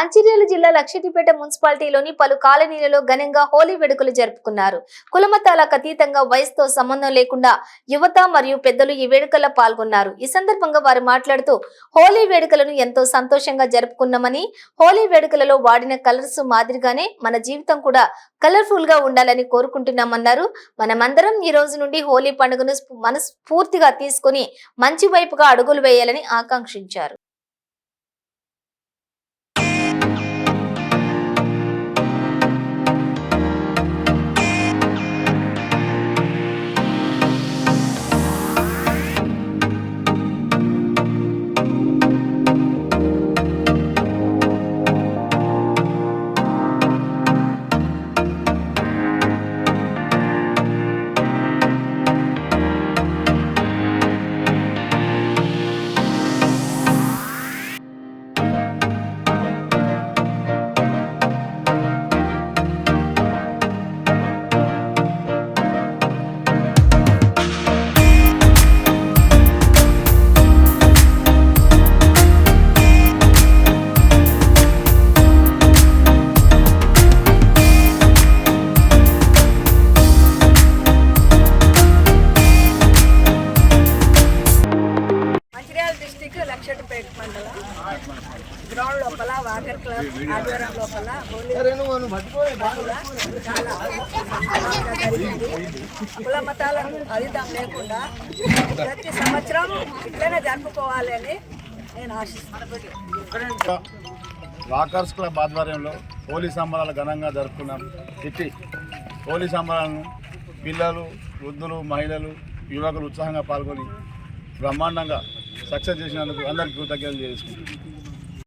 మంచిర్యాల జిల్లా లక్షటిపేట మున్సిపాలిటీలోని పలు కాలనీలలో ఘనంగా హోలీ వేడుకలు జరుపుకున్నారు. కులమతాలకు అతీతంగా వయసుతో సంబంధం లేకుండా యువత మరియు పెద్దలు ఈ వేడుకల్లో పాల్గొన్నారు. ఈ సందర్భంగా వారు మాట్లాడుతూ హోలీ వేడుకలను ఎంతో సంతోషంగా జరుపుకున్నామని, హోలీ వేడుకలలో వాడిన కలర్స్ మాదిరిగానే మన జీవితం కూడా కలర్ఫుల్ గా ఉండాలని కోరుకుంటున్నామన్నారు. మనమందరం ఈ రోజు నుండి హోలీ పండుగను మనస్ఫూర్తిగా తీసుకుని మంచి వైపుగా అడుగులు వేయాలని ఆకాంక్షించారు. లక్షటిపేట మండలం గ్రౌండ్ లోపల వాటర్ క్లబ్ ఆధ్వర్యం లోపల చాలా జరిగింది. కుల మతాలకు ఫలితం లేకుండా ప్రతి సంవత్సరం ఇట్లనే జరుపుకోవాలని నేను ఆశిస్తున్నాను. వాకర్స్ క్లబ్ ఆధ్వర్యంలో హోలీ సంబరాలు ఘనంగా జరుపుకున్నాం. ఇట్టి హోలీ సంబరాలను పిల్లలు, వృద్ధులు, మహిళలు, యువకులు ఉత్సాహంగా పాల్గొని బ్రహ్మాండంగా సక్సెస్ చేసినందుకు అందరికీ కృతజ్ఞతలు చేసుకుంటున్నాం.